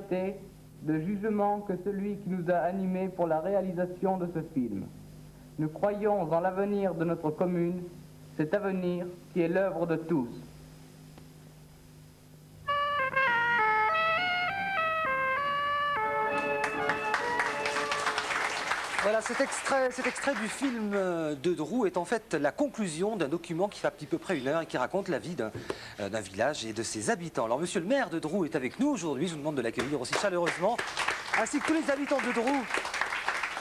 de jugement que celui qui nous a animés pour la réalisation de ce film. Nous croyons en l'avenir de notre commune, cet avenir qui est l'œuvre de tous. Voilà, cet extrait du film de Drou est en fait la conclusion d'un document qui fait à peu près 1 heure et qui raconte la vie d'un village et de ses habitants. Alors, monsieur le maire de Drou est avec nous aujourd'hui. Je vous demande de l'accueillir aussi chaleureusement, ainsi que tous les habitants de Drou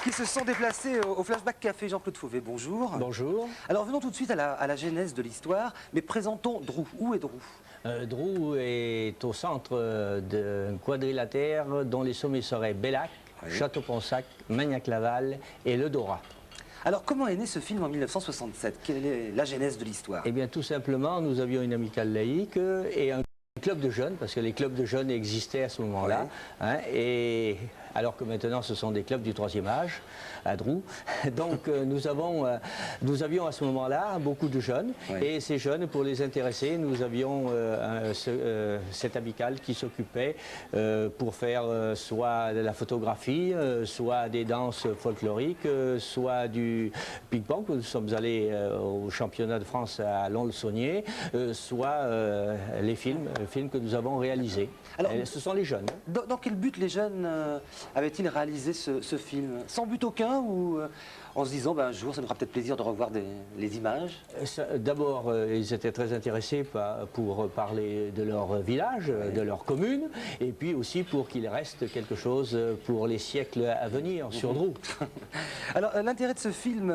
qui se sont déplacés au Flashback Café. Jean-Claude Fauvet, bonjour. Bonjour. Alors, venons tout de suite à la genèse de l'histoire, mais présentons Drou. Où est Drou? Drou est au centre d'un quadrilatère dont les sommets seraient Bellac, oui, Château-Ponsac, Magnac-Laval et Le Dorat. Alors, comment est né ce film en 1967? Quelle est la genèse de l'histoire? Eh bien, tout simplement, nous avions une amicale laïque et un club de jeunes, parce que les clubs de jeunes existaient à ce moment-là, oui, hein, et alors que maintenant ce sont des clubs du 3e âge à Drou. Donc nous avions à ce moment-là beaucoup de jeunes, oui, et ces jeunes, pour les intéresser, nous avions cette amicale qui s'occupait pour faire soit de la photographie, soit des danses folkloriques, soit du ping-pong, nous sommes allés au championnat de France à Lons-le-Saunier, soit les films que nous avons réalisés. Alors, ce sont les jeunes. Dans quel but les jeunes avaient-ils réalisé ce film? Sans but aucun, ou en se disant, ben, un jour, ça nous fera peut-être plaisir de revoir les images? D'abord, ils étaient très intéressés pour parler de leur village, oui, de leur commune, et puis aussi pour qu'il reste quelque chose pour les siècles à venir sur Drou. Alors, l'intérêt de ce film,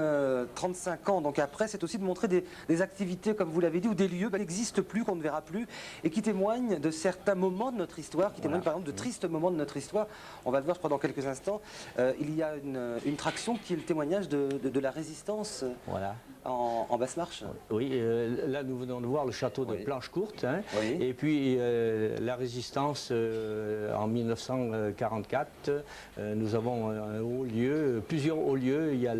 35 ans donc après, c'est aussi de montrer des activités, comme vous l'avez dit, ou des lieux qui n'existent plus, qu'on ne verra plus, et qui témoignent de certains moments de notre histoire, qui témoignent, voilà, par exemple de tristes moments de notre histoire. On va le voir, je crois, dans quelques instants. Il y a une traction qui est le témoignage de la résistance, voilà, en basse marche. Oui, là nous venons de voir le château de, oui, Planche-Courte, hein, oui, et puis la résistance en 1944, nous avons un haut lieu, plusieurs hauts lieux. Il y a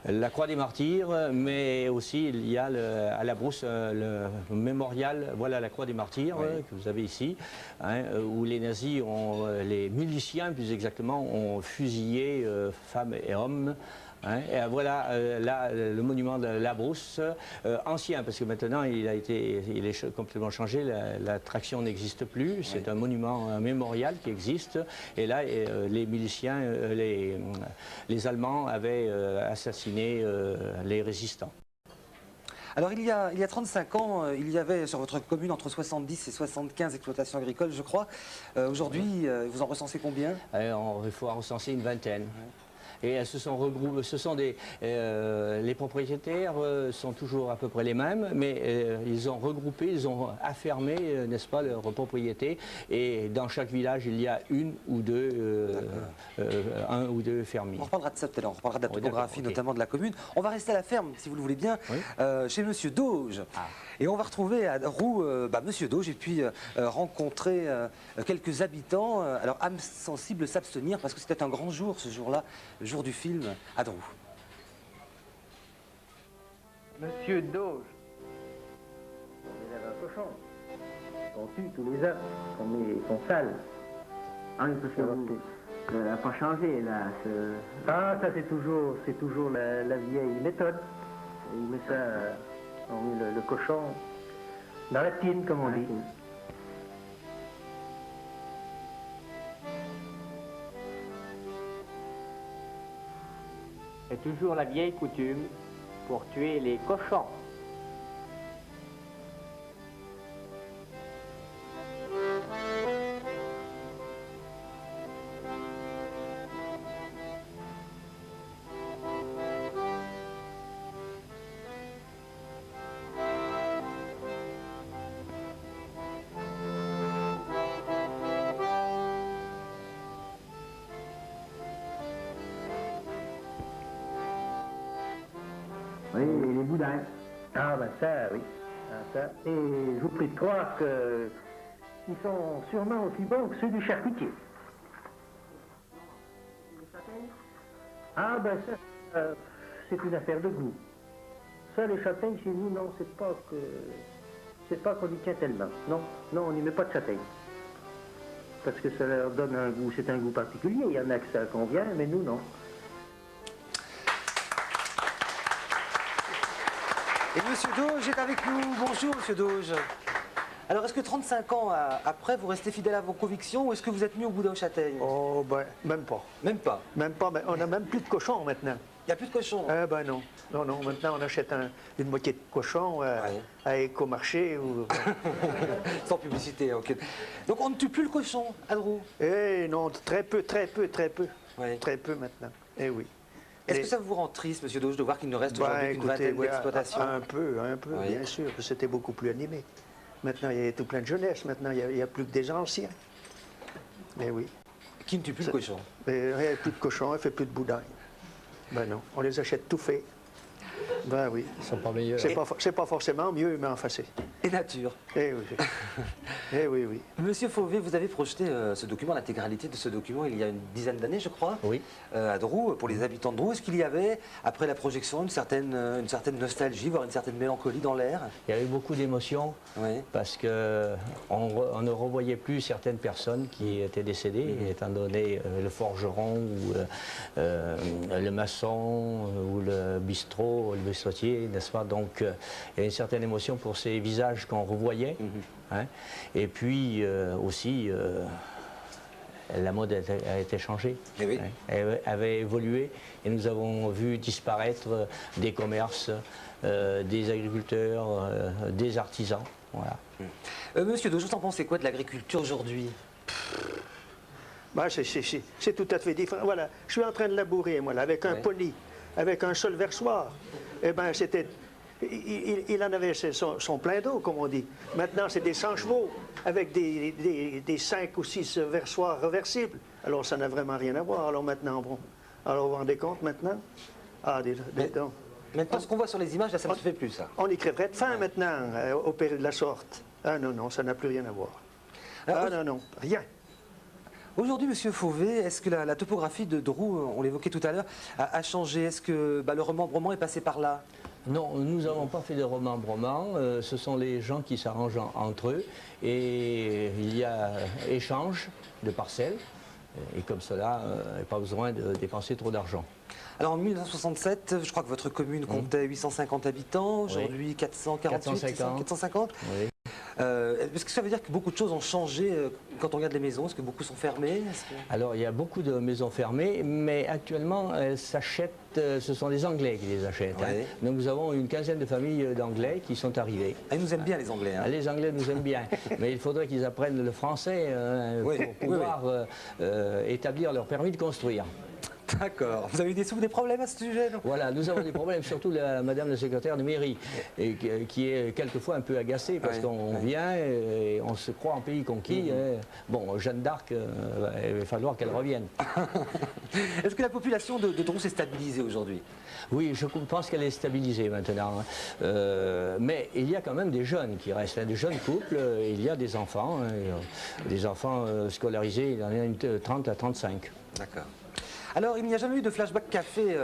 la Croix des Martyrs, mais aussi il y a à la Brousse le mémorial, voilà, la Croix des Martyrs, oui, que vous avez ici, hein, où les nazis, les miliciens plus exactement, ont fusillé femmes et hommes. Hein, et voilà là, le monument de la Brousse, ancien, parce que maintenant il est complètement changé, l'attraction n'existe plus, c'est, oui, un monument, un mémorial qui existe, et là les miliciens, les Allemands avaient assassiné les résistants. Alors il y a 35 ans, il y avait sur votre commune entre 70 et 75 exploitations agricoles, je crois. Aujourd'hui, vous en recensez combien? Il faut en recenser une vingtaine. Oui. Et elles se sont regroupées, les propriétaires sont toujours à peu près les mêmes, mais ils ont regroupé, ils ont affermé, n'est-ce pas, leurs propriétés. Et dans chaque village, il y a un ou deux fermiers. On reparlera de ça tout à l'heure, on reparlera de la topographie, notamment de la commune. On va rester à la ferme, si vous le voulez bien, oui, chez Monsieur Dauge. Ah. Et on va retrouver à Roux Monsieur Dauge et puis rencontrer quelques habitants. Alors, âme sensible, s'abstenir, parce que c'était un grand jour ce jour-là, le jour du film à Drou. Monsieur Dauge. On élève un cochon. On tue tous les œufs qu'on sont sales. Ah oui, parce que ça n'a pas changé là. Ah, ça c'est toujours la vieille méthode. Il met ça, on met le cochon dans la tine, comme on dit. C'est toujours la vieille coutume pour tuer les cochons. Oui, et les boudins. Ah ben ça, oui. Ah, ça. Et je vous prie de croire qu'ils sont sûrement aussi bons que ceux du charcutier. Ah ben ça, c'est une affaire de goût. Ça, les châtaignes chez nous, non, c'est pas qu'on y tient tellement. Non, non, on n'y met pas de châtaignes. parce que ça leur donne un goût, c'est un goût particulier. Il y en a que ça convient, mais nous, non. Et Monsieur Dauge est avec nous. Bonjour Monsieur Dauge. Alors est-ce que 35 ans après, vous restez fidèle à vos convictions ou est-ce que vous êtes mis au boudin aux châtaignes? Oh, ben, même pas. Même pas. Même pas, mais on n'a même plus de cochons maintenant. Il n'y a plus de cochons. Eh ben non. Non, non, maintenant on achète une moitié de cochons à Écomarché ou... Sans publicité, ok. Donc on ne tue plus le cochon à Drou. Eh non, très peu, très peu, très peu. Ouais. Très peu maintenant. Eh oui. Est-ce que ça vous rend triste, Monsieur Dauge, de voir qu'il ne reste aujourd'hui qu'une vingtaine d'exploitations? Un peu, oui. Bien sûr, parce que c'était beaucoup plus animé. Maintenant, il y a tout plein de jeunesse. Maintenant, il n'y a plus que des anciens. Mais oui. Qui ne tue plus le cochon? Il n'y a plus de cochons, il ne fait plus de boudin. Ben non, on les achète tout faits. Ben oui. Ils sont pas meilleurs. C'est pas forcément mieux, mais enfin c'est. Et nature. Eh oui. Eh oui, oui. Monsieur Fauvé, vous avez projeté ce document, l'intégralité de ce document, il y a une dizaine d'années, je crois, Oui. à Drou, pour les habitants de Drou. Est-ce qu'il y avait, après la projection, une certaine nostalgie, voire une certaine mélancolie dans l'air? Il y avait beaucoup d'émotions Oui. parce qu'on ne revoyait plus certaines personnes qui étaient décédées, étant donné le forgeron ou le maçon ou le bistrot, le bistrotier, n'est-ce pas? Donc il y a une certaine émotion pour ces visages qu'on revoyait. Hein. Et puis aussi, la mode a été changée. Eh oui. Hein. Elle avait évolué et nous avons vu disparaître des commerces, des agriculteurs, des artisans. Voilà. Monsieur Dauge, vous en pensez quoi de l'agriculture aujourd'hui? Ben, c'est tout à fait différent. Voilà, je suis en train de labourer, moi, là, avec un pony, avec un seul versoir. Eh bien, c'était... Il en avait son plein d'eau, comme on dit. Maintenant, c'est des 100 chevaux avec des 5 ou 6 versoirs reversibles. Alors, ça n'a vraiment rien à voir. Alors maintenant, bon. Alors, vous vous rendez compte maintenant? Ah, donc. Maintenant, ce qu'on voit sur les images, là, ça ne se fait plus, ça. On y crèverait de faim maintenant, opéré de la sorte. Ah non, non, ça n'a plus rien à voir. Alors, Ah non, non, rien. Aujourd'hui, Monsieur Fauvé, est-ce que la topographie de Drou, on l'évoquait tout à l'heure, a changé? Est-ce que le remembrement est passé par là? Non, nous n'avons pas fait de remembrement. Ce sont les gens qui s'arrangent entre eux et il y a échange de parcelles. Et comme cela, pas besoin de dépenser trop d'argent. Alors en 1967, je crois que votre commune comptait 850 habitants, aujourd'hui 448, 450. Oui. Est-ce que ça veut dire que beaucoup de choses ont changé quand on regarde les maisons? Est-ce que beaucoup sont fermées? Alors il y a beaucoup de maisons fermées, mais actuellement elles s'achètent, ce sont les Anglais qui les achètent. Ouais. Hein. Donc nous avons une quinzaine de familles d'Anglais qui sont arrivées. Ah, ils nous aiment bien les Anglais. Hein. Les Anglais nous aiment bien, mais il faudrait qu'ils apprennent le français pour pouvoir établir leur permis de construire. D'accord. Vous avez des problèmes à ce sujet, non? Voilà, nous avons des problèmes, surtout madame la secrétaire de mairie, et qui est quelquefois un peu agacée parce qu'on vient et on se croit en pays conquis. Bon, Jeanne d'Arc, il va falloir qu'elle revienne. Est-ce que la population de Drou s'est stabilisée aujourd'hui? Oui, je pense qu'elle est stabilisée maintenant. Mais il y a quand même des jeunes qui restent, des jeunes couples, il y a des enfants scolarisés, il y en a une 30 à 35. D'accord. Alors, il n'y a jamais eu de flashback café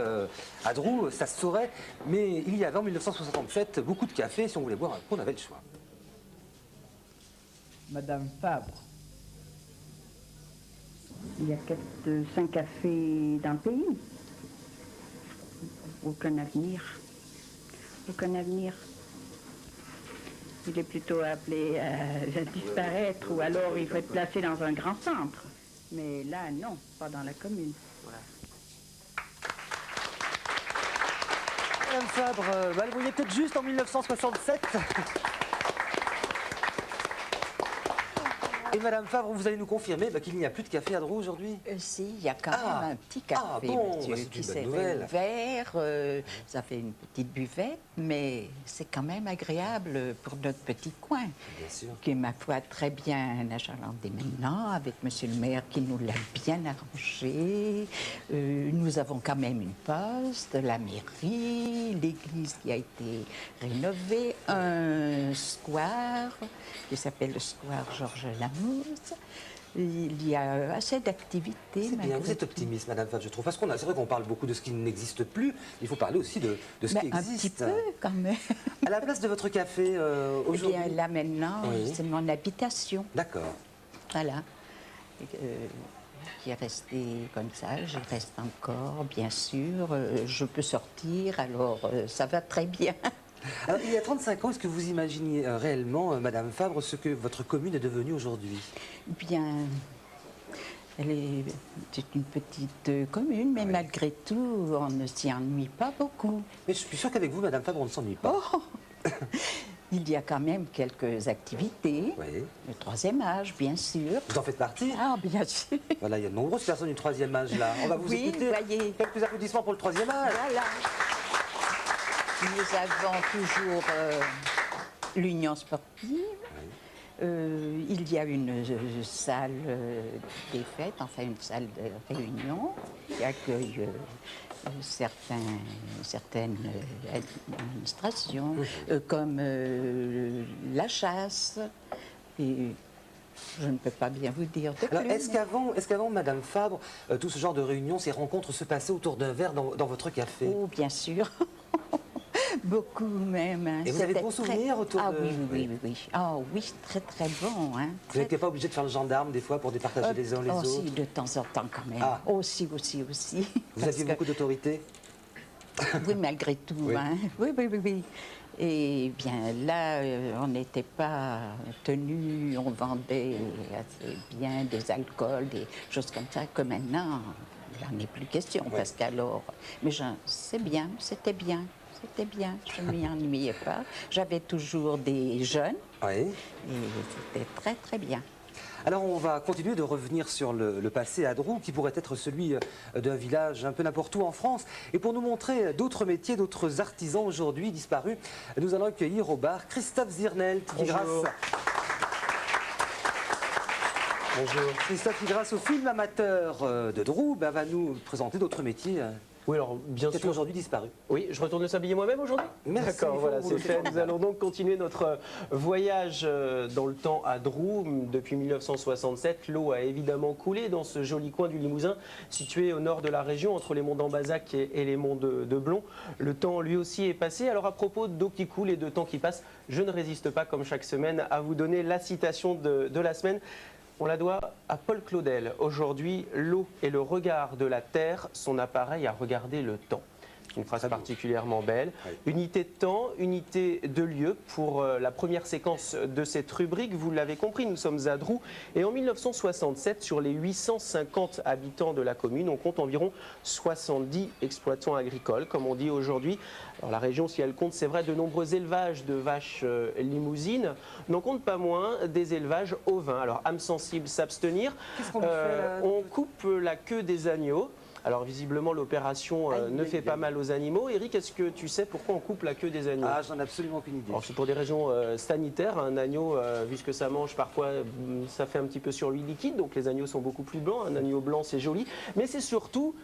à Drou, ça se saurait, mais il y avait en 1967 beaucoup de cafés, si on voulait boire un coup, on avait le choix. Madame Fabre. Il y a 4-5 cafés dans le pays. Aucun avenir. Aucun avenir. Il est plutôt appelé à disparaître ou alors il faut être placé dans un grand centre. Mais là, non, pas dans la commune. Madame Fabre, elle voyait peut-être juste en 1967. Et Madame Fabre, vous allez nous confirmer qu'il n'y a plus de café à Drou aujourd'hui? Si, il y a quand même un petit café, monsieur, qui s'est ouvert. Ça fait une petite buvette, mais c'est quand même agréable pour notre petit coin. Bien sûr. Qui est, ma foi, très bien achalandé maintenant, avec monsieur le maire qui nous l'a bien arrangé. Nous avons quand même une poste, la mairie, l'église qui a été rénovée, un square qui s'appelle le square Georges Lamousse. Il y a assez d'activités. C'est bien, vous êtes optimiste, Madame Fabre, je trouve. Parce c'est vrai qu'on parle beaucoup de ce qui n'existe plus, il faut parler aussi de ce qui existe. Un petit peu, quand même. À la place de votre café, aujourd'hui... Eh bien, là, maintenant, c'est mon habitation. D'accord. Voilà. qui est resté comme ça. J'y reste encore, bien sûr. Je peux sortir, alors ça va très bien. Alors, il y a 35 ans, est-ce que vous imaginiez réellement, Madame Fabre, ce que votre commune est devenue aujourd'hui? Bien, c'est une petite commune, mais malgré tout, on ne s'y ennuie pas beaucoup. Mais je suis sûr qu'avec vous, Madame Fabre, on ne s'ennuie pas. Oh il y a quand même quelques activités. Oui. Le troisième âge, bien sûr. Vous en faites partie? Ah, bien sûr. Voilà, il y a de nombreuses personnes du troisième âge là. On va vous écouter. Voyez. Quelques applaudissements pour le troisième âge. Voilà. Nous avons toujours l'union sportive. Oui. Il y a une salle des fêtes, enfin une salle de réunion qui accueille certaines administrations, comme la chasse. Et je ne peux pas bien vous dire de Alors, plus. est-ce qu'avant, Madame Fabre, tout ce genre de réunions, ces rencontres se passaient autour d'un verre dans votre café? Oh, bien sûr. Beaucoup même. Hein. Et vous avez de bons Très- souvenirs autour ah, de... oui. Ah oui, très très bon. Hein. Vous n'étiez pas obligé de faire le gendarme des fois pour départager les uns les autres? Si, de temps en temps quand même. Ah. Aussi. Vous Parce aviez que- beaucoup d'autorité? Oui, malgré tout. Oui. Hein. Oui. Et bien là, on n'était pas tenu, on vendait assez bien des alcools, des choses comme ça, que maintenant, il n'en est plus question. Oui. Parce qu'alors, mais c'est bien, c'était bien. Je ne m'y ennuyais pas. J'avais toujours des jeunes Oui. et c'était très très bien. Alors on va continuer de revenir sur le passé à Drou, qui pourrait être celui d'un village un peu n'importe où en France. Et pour nous montrer d'autres métiers, d'autres artisans aujourd'hui disparus, nous allons accueillir au bar Christophe Zirnelt, qui grâce... Bonjour. Christophe, qui grâce au film amateur de Drou, va nous présenter d'autres métiers Oui, alors bien peut-être sûr. aujourd'hui disparus. Oui, je retourne le sablier moi-même aujourd'hui. Merci, D'accord, il faut voilà, vous c'est le fait. faire. Nous allons donc continuer notre voyage dans le temps à Drou. Depuis 1967, l'eau a évidemment coulé dans ce joli coin du Limousin, situé au nord de la région, entre les monts d'Ambazac et les monts de Blon. Le temps lui aussi est passé. Alors à propos d'eau qui coule et de temps qui passe, je ne résiste pas, comme chaque semaine, à vous donner la citation de la semaine. On la doit à Paul Claudel. Aujourd'hui, l'eau est le regard de la terre, son appareil à regarder le temps. Une phrase particulièrement belle. Oui. Unité de temps, unité de lieu. Pour la première séquence de cette rubrique, vous l'avez compris, nous sommes à Drou. Et en 1967, sur les 850 habitants de la commune, on compte environ 70 exploitants agricoles, comme on dit aujourd'hui. Alors la région, si elle compte, c'est vrai, de nombreux élevages de vaches limousines, n'en compte pas moins des élevages ovins. Alors âme sensible, s'abstenir. Qu'est-ce qu'on lui fait, là? On coupe la queue des agneaux. Alors visiblement l'opération ne fait pas mal aux animaux. Eric, est-ce que tu sais pourquoi on coupe la queue des agneaux? Ah, j'en ai absolument aucune idée. Alors c'est pour des raisons sanitaires. Un agneau, vu ce que ça mange, parfois ça fait un petit peu sur lui liquide, donc les agneaux sont beaucoup plus blancs. Un agneau blanc, c'est joli. Mais c'est surtout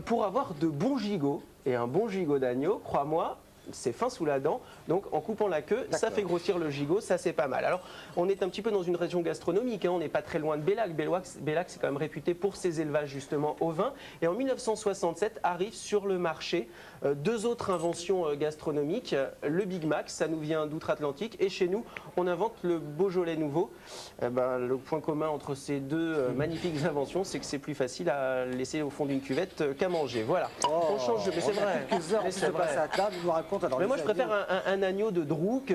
pour avoir de bons gigots. Et un bon gigot d'agneau, crois-moi, c'est fin sous la dent, donc en coupant la queue, ça fait grossir le gigot, ça c'est pas mal. Alors on est un petit peu dans une région gastronomique, hein, on n'est pas très loin de Bellac. Bellac c'est quand même réputé pour ses élevages justement ovins. Et en 1967 arrivent sur le marché deux autres inventions gastronomiques. Le Big Mac, ça nous vient d'outre-Atlantique, et chez nous on invente le Beaujolais nouveau. Le point commun entre ces deux magnifiques inventions, c'est que c'est plus facile à laisser au fond d'une cuvette qu'à manger. Voilà, on change de... Mais c'est vrai. Quelques heures, Mais on c'est se passe vrai. à table, il nous raconte... Alors, Mais les moi je préfère un agneau de Drou que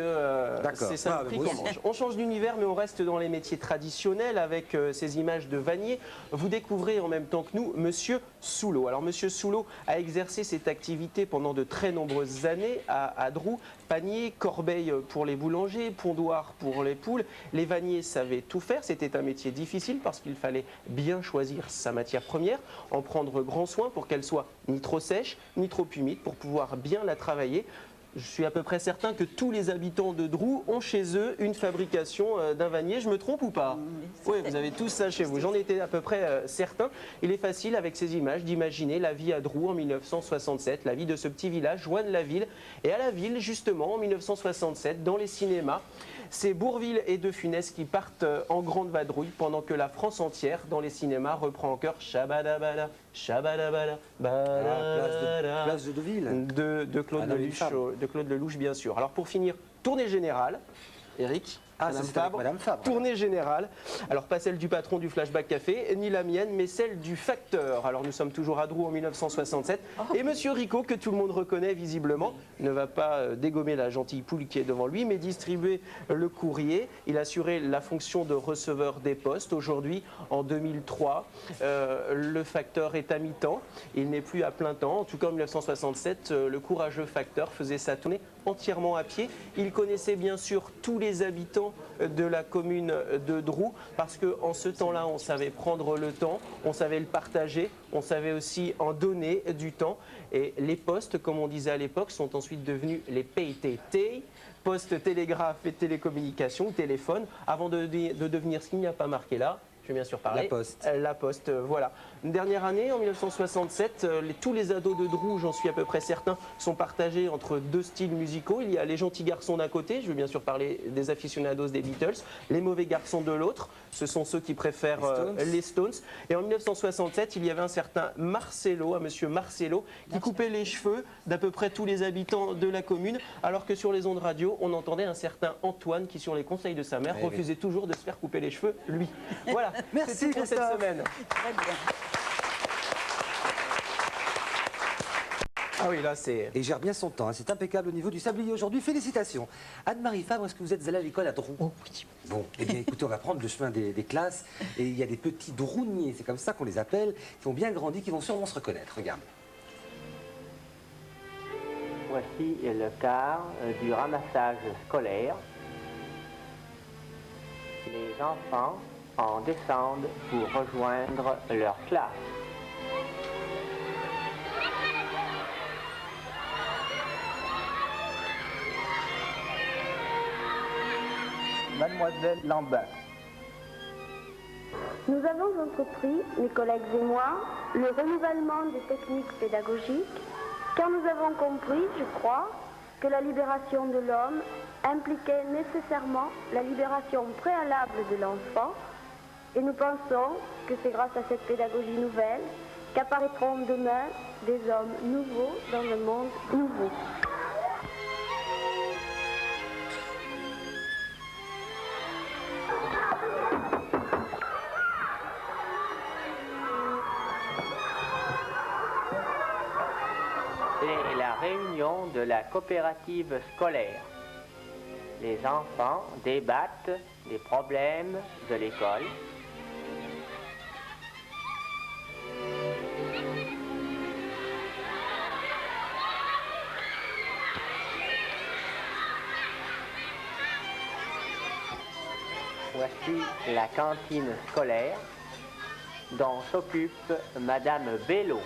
c'est ça Ah, le prix moi qu'on aussi. mange. On change d'univers, mais on reste dans les métiers traditionnels avec ces images de vannier. Vous découvrez en même temps que nous Monsieur Soulot. Alors Monsieur Soulot a exercé cette activité pendant de très nombreuses années à Drou. Panier, corbeille pour les boulangers, pondoir pour les poules. Les vanniers savaient tout faire. C'était un métier difficile parce qu'il fallait bien choisir sa matière première, en prendre grand soin pour qu'elle soit ni trop sèche, ni trop humide, pour pouvoir bien la travailler. Je suis à peu près certain que tous les habitants de Drou ont chez eux une fabrication d'un vannier. Je me trompe ou pas? Oui, vous avez tous ça chez vous. J'en étais à peu près certain. Il est facile avec ces images d'imaginer la vie à Drou en 1967, la vie de ce petit village loin de la ville. Et à la ville, justement, en 1967, dans les cinémas, c'est Bourvil et De Funès qui partent en grande vadrouille pendant que la France entière, dans les cinémas, reprend en chœur Shabadabada, Shabadabada, place de Deauville. de Claude Ah non, Lelouch, bien sûr. Alors pour finir, tournée générale, Eric, Ah, ça, c'est avec Madame Fabre. Tournée générale. Alors pas celle du patron du Flashback Café, ni la mienne, mais celle du facteur. Alors nous sommes toujours à Drou en 1967. Et Monsieur Rico, que tout le monde reconnaît visiblement, ne va pas dégommer la gentille poule qui est devant lui, mais distribuer le courrier. Il assurait la fonction de receveur des postes. Aujourd'hui, en 2003, le facteur est à mi-temps. Il n'est plus à plein temps. En tout cas, en 1967, le courageux facteur faisait sa tournée entièrement à pied. Il connaissait bien sûr tous les habitants de la commune de Drou, parce qu'en ce temps-là, on savait prendre le temps, on savait le partager, on savait aussi en donner du temps. Et les postes, comme on disait à l'époque, sont ensuite devenus les PTT, Poste, Télégraphe et Télécommunications, téléphone, avant de devenir ce qu'il n'y a pas marqué là. Je vais bien sûr parler. La Poste. La Poste, voilà. Une dernière année, en 1967, tous les ados de Drou, j'en suis à peu près certain, sont partagés entre deux styles musicaux. Il y a les gentils garçons d'un côté, je veux bien sûr parler des aficionados des Beatles, les mauvais garçons de l'autre, ce sont ceux qui préfèrent les Stones. Et en 1967, il y avait un certain Marcello, un monsieur Marcello, qui coupait les cheveux d'à peu près tous les habitants de la commune, alors que sur les ondes radio, on entendait un certain Antoine qui, sur les conseils de sa mère, refusait toujours de se faire couper les cheveux, lui. Voilà. Merci pour cette semaine. Très bien. Ah oui, là c'est... Et il gère bien son temps, hein. C'est impeccable au niveau du sablier aujourd'hui. Félicitations. Anne-Marie Fabre, est-ce que vous êtes allée à l'école à Drou? Oh oui. Bon, eh bien écoutez, on va prendre le chemin des classes. Et il y a des petits drouniers, c'est comme ça qu'on les appelle, qui ont bien grandi, qui vont sûrement se reconnaître. Regarde. Voici le quart du ramassage scolaire. Les enfants en descendent pour rejoindre leur classe. Mademoiselle Lambert. Nous avons entrepris, mes collègues et moi, le renouvellement des techniques pédagogiques, car nous avons compris, je crois, que la libération de l'homme impliquait nécessairement la libération préalable de l'enfant, et nous pensons que c'est grâce à cette pédagogie nouvelle qu'apparaîtront demain des hommes nouveaux dans le monde nouveau. C'est la réunion de la coopérative scolaire. Les enfants débattent des problèmes de l'école. Voici la cantine scolaire dont s'occupe Madame Bello.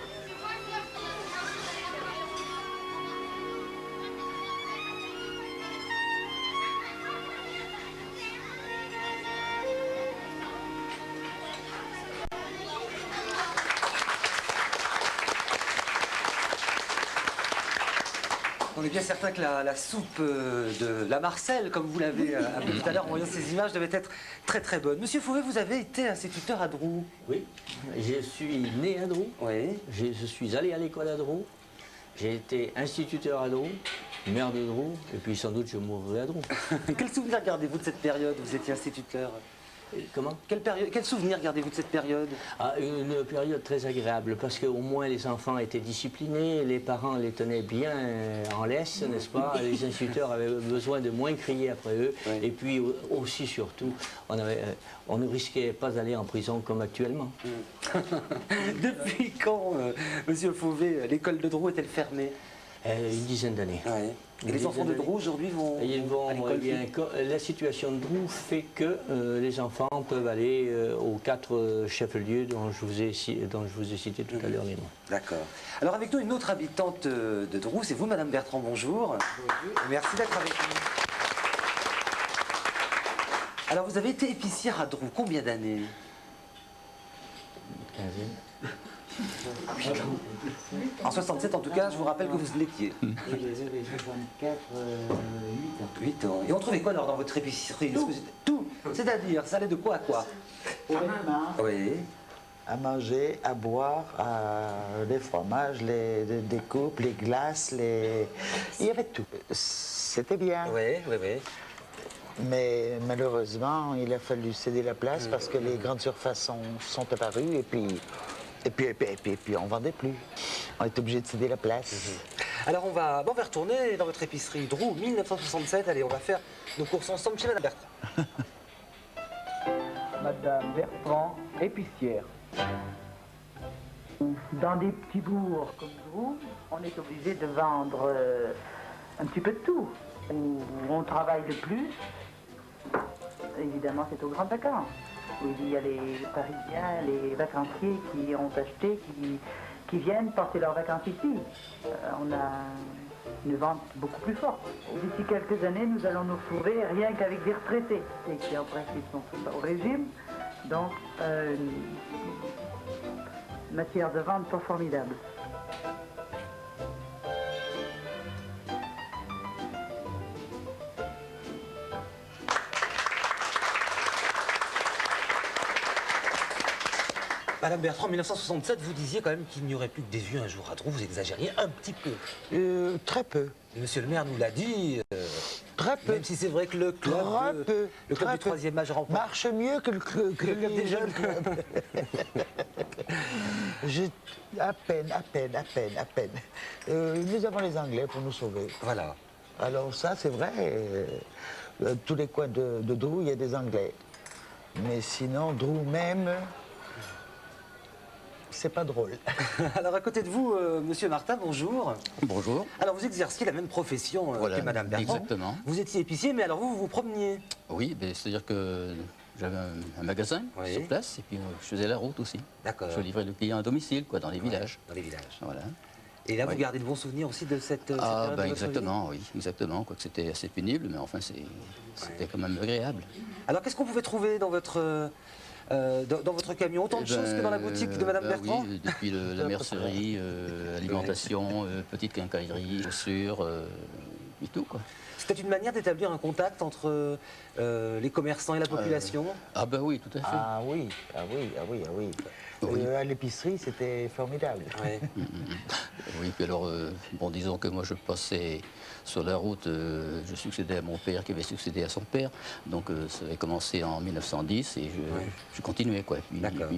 On est bien certain que la soupe de la Marcelle, comme vous l'avez appelée tout à l'heure en voyant ces images, devait être très très bonne. Monsieur Fouvet, vous avez été instituteur à Drou. Oui, je suis né à Drou. Oui. Je suis allé à l'école à Drou. J'ai été instituteur à Drou, maire de Drou, et puis sans doute je mourrai à Drou. Quel souvenir gardez-vous de cette période? Vous étiez instituteur. Comment? Quel souvenir gardez-vous de cette période? Une période très agréable, parce qu'au moins les enfants étaient disciplinés, les parents les tenaient bien en laisse, n'est-ce pas? Les instituteurs avaient besoin de moins crier après eux, oui. Et puis aussi surtout, on ne risquait pas d'aller en prison comme actuellement. Depuis quand, monsieur Fauvet, l'école de Drou est-elle fermée? Une dizaine d'années. Ouais. Et les enfants de Drou aujourd'hui vont à l'école? La situation de Drou fait que les enfants peuvent aller aux 4 chefs-lieux dont je vous ai cité tout à l'heure les noms. D'accord. Alors avec nous une autre habitante de Drou, c'est vous, Madame Bertrand, bonjour. Bonjour. Merci d'être avec nous. Alors vous avez été épicière à Drou, combien d'années? 15. En 67, en tout cas, je vous rappelle que vous l'étiez. 64, 8 ans. Et on trouvait quoi alors dans votre épicerie? Tout. C'est-à-dire, ça allait de quoi à quoi? Oui. À manger, à boire, les fromages, les découpes, les glaces, il y avait tout. C'était bien. Oui, oui, oui. Mais malheureusement, il a fallu céder la place parce que les grandes surfaces sont apparues et puis on ne vendait plus. On est obligé de céder la place. Alors on va retourner dans votre épicerie Drou, 1967. Allez, on va faire nos courses ensemble chez Madame Bertrand. Madame Bertrand, épicière. Dans des petits bourgs comme Drou, on est obligé de vendre un petit peu de tout. Où on travaille le plus, évidemment, c'est aux grandes vacances. Où il y a les Parisiens, les vacanciers qui ont acheté, qui viennent passer leurs vacances ici. On a une vente beaucoup plus forte. D'ici quelques années, nous allons nous retrouver rien qu'avec des retraités, et qui en principe sont au régime. Donc, matière de vente pas formidable. Madame Bertrand, en 1967, vous disiez quand même qu'il n'y aurait plus que des vieux un jour à Drou. Vous exagériez un petit peu. Très peu. Et Monsieur le maire nous l'a dit. Très peu. Même si c'est vrai que le club, le club du troisième âge marche mieux que le club des jeunes. À peine. Nous avons les Anglais pour nous sauver. Voilà. Alors ça, c'est vrai. Tous les coins de Drou, il y a des Anglais. Mais sinon, Drou même, c'est pas drôle. Alors à côté de vous, Monsieur Martin, bonjour. Bonjour. Alors vous exerciez la même profession que Madame Bertrand. Exactement. Vous étiez épicier, mais alors vous promeniez. Oui, c'est-à-dire que j'avais un magasin sur place et puis je faisais la route aussi. D'accord. Je livrais le client à domicile, quoi, dans les villages. Dans les villages. Voilà. Et là, vous gardez de bons souvenirs aussi de cette période de votre exactement, oui, exactement. Quoique c'était assez pénible, mais enfin c'était quand même agréable. Alors qu'est-ce qu'on pouvait trouver dans votre dans votre camion? Autant de choses que dans la boutique de Madame Bertrand? Oui, depuis la mercerie, alimentation, petite quincaillerie, chaussures, et tout, quoi. C'était une manière d'établir un contact entre les commerçants et la population? Ah ben oui, tout à fait. Ah oui. À l'épicerie, c'était formidable. Ouais. Oui, puis alors, bon, disons que moi je passais sur la route, je succédais à mon père qui avait succédé à son père, donc ça avait commencé en 1910 et je continuais, quoi.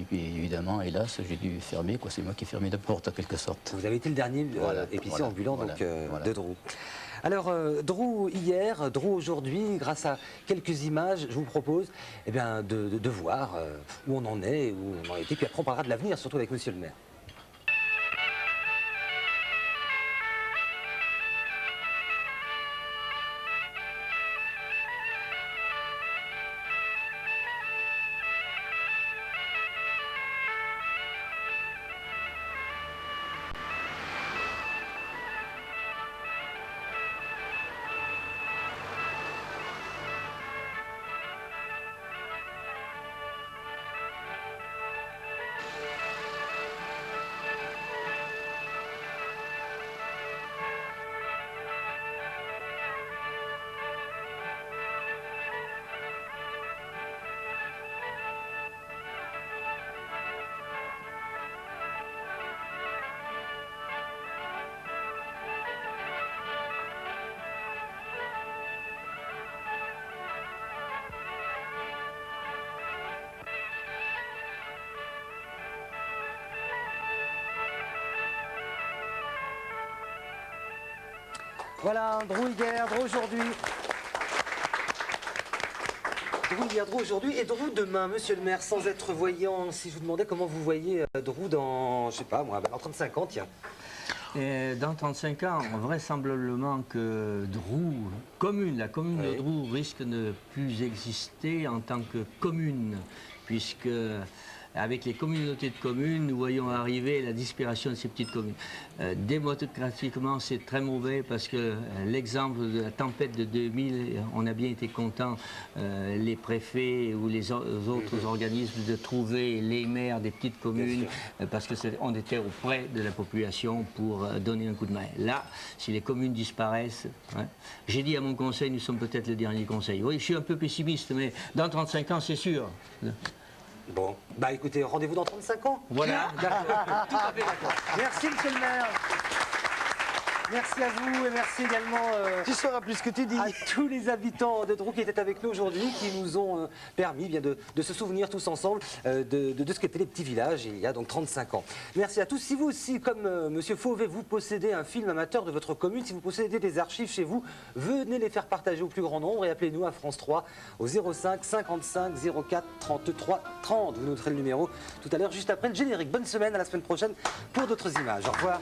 Puis évidemment, hélas, j'ai dû fermer, quoi. C'est moi qui ai fermé la porte en quelque sorte. Vous avez été le dernier épicier ambulant de Drou. Alors, Drou hier, Drou aujourd'hui, grâce à quelques images, je vous propose de voir où on en est, où on en était, puis après on parlera de l'avenir, surtout avec Monsieur le maire. Voilà, Drou hier, Drou aujourd'hui. Drou hier, Drou aujourd'hui et Drou demain, Monsieur le maire, sans être voyant, si je vous demandais comment vous voyez Drou dans, je sais pas moi, dans 35 ans, tiens. Et dans 35 ans, vraisemblablement que Drou, la commune de Drou risque de ne plus exister en tant que commune, puisque avec les communautés de communes, nous voyons arriver la disparition de ces petites communes. Démocratiquement, c'est très mauvais parce que l'exemple de la tempête de 2000, on a bien été content, les préfets ou les autres organismes, de trouver les maires des petites communes parce qu'on était auprès de la population pour donner un coup de main. Là, si les communes disparaissent, j'ai dit à mon conseil, nous sommes peut-être le dernier conseil. Oui, je suis un peu pessimiste, mais dans 35 ans, c'est sûr. Bon, bah écoutez, rendez-vous dans 35 ans. Voilà, d'accord. Tout à fait d'accord. Merci, Monsieur le maire. Merci à vous et merci également tu sauras plus ce que tu dis. à tous les habitants de Drou qui étaient avec nous aujourd'hui, qui nous ont permis bien de se souvenir tous ensemble de ce qu'étaient les petits villages il y a donc 35 ans. Merci à tous. Si vous aussi, comme Monsieur Fauvet, vous possédez un film amateur de votre commune, si vous possédez des archives chez vous, venez les faire partager au plus grand nombre et appelez-nous à France 3 au 05 55 04 33 30. Vous noterez le numéro tout à l'heure juste après le générique. Bonne semaine, à la semaine prochaine pour d'autres images. Au revoir.